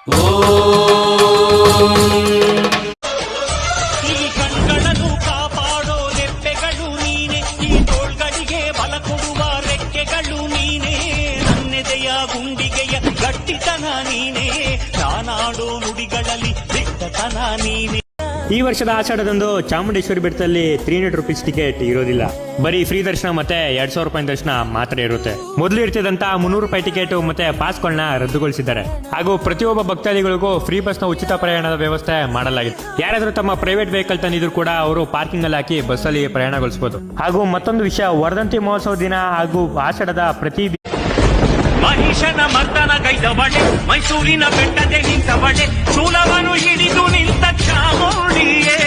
ಈ ಕಣ್ಗಳನ್ನು ಕಾಪಾಡೋ ರೆಪ್ಪೆಗಳು ನೀನೆ, ಈ ತೋಳ್ಗಳಿಗೆ ಬಲ ಕೊಡುವ ರೆಕ್ಕೆಗಳು ನೀನೆ, ನನ್ನೆದೆಯ ಗುಂಡಿಗೆಯ ಗಟ್ಟಿತನ ನೀನೆ, ನಾನಾಡೋ ನುಡಿಗಳಲ್ಲಿ ದಿಟ್ಟತನ ನೀನೆ. ಈ ವರ್ಷದ ಆಷಾಢದಂದು ಚಾಮುಂಡೇಶ್ವರಿ ಬೆಟ್ಟದಲ್ಲಿ 300 ರೂಪೀಸ್ ಟಿಕೆಟ್ ಇರೋದಿಲ್ಲ. ಬರೀ ಫ್ರೀ ದರ್ಶನ ಮತ್ತೆ 2,000 ರೂಪಾಯಿ ದರ್ಶನ ಮಾತ್ರ ಇರುತ್ತೆ. ಮೊದಲು ಇರ್ತಿದಂತ 300 ರೂಪಾಯಿ ಟಿಕೆಟ್ ಮತ್ತೆ ಪಾಸ್ಗಳನ್ನ ರದ್ದುಗೊಳಿಸಿದ್ದಾರೆ. ಹಾಗೂ ಪ್ರತಿಯೊಬ್ಬ ಭಕ್ತಾದಿಗಳಿಗೂ ಫ್ರೀ ಬಸ್ನ ಉಚಿತ ಪ್ರಯಾಣದ ವ್ಯವಸ್ಥೆ ಮಾಡಲಾಗಿತ್ತು. ಯಾರಾದ್ರೂ ತಮ್ಮ ಪ್ರೈವೇಟ್ ವೆಹಿಕಲ್ ತಂದಿದ್ರು ಕೂಡ ಅವರು ಪಾರ್ಕಿಂಗ್ ಅಲ್ಲಿ ಹಾಕಿ ಬಸ್ಸಲ್ಲಿ ಪ್ರಯಾಣಗೊಳಿಸಬಹುದು. ಹಾಗೂ ಮತ್ತೊಂದು ವಿಷಯ, ವರ್ಧಂತಿ ಮಹೋತ್ಸವ ದಿನ ಹಾಗೂ ಆಷಾಢದ ಪ್ರತಿ ಮಹಿಷನ ಮರ್ದನ ಗೈದವಳೆ, ಮೈಸೂರಿನ ಬೆಟ್ಟದೆ ನಿಂತವಳೆ, ಶೂಲವನ್ನು ಹಿಡಿದು ನಿಂತ ಚಾಮುಂಡಿಯೇ.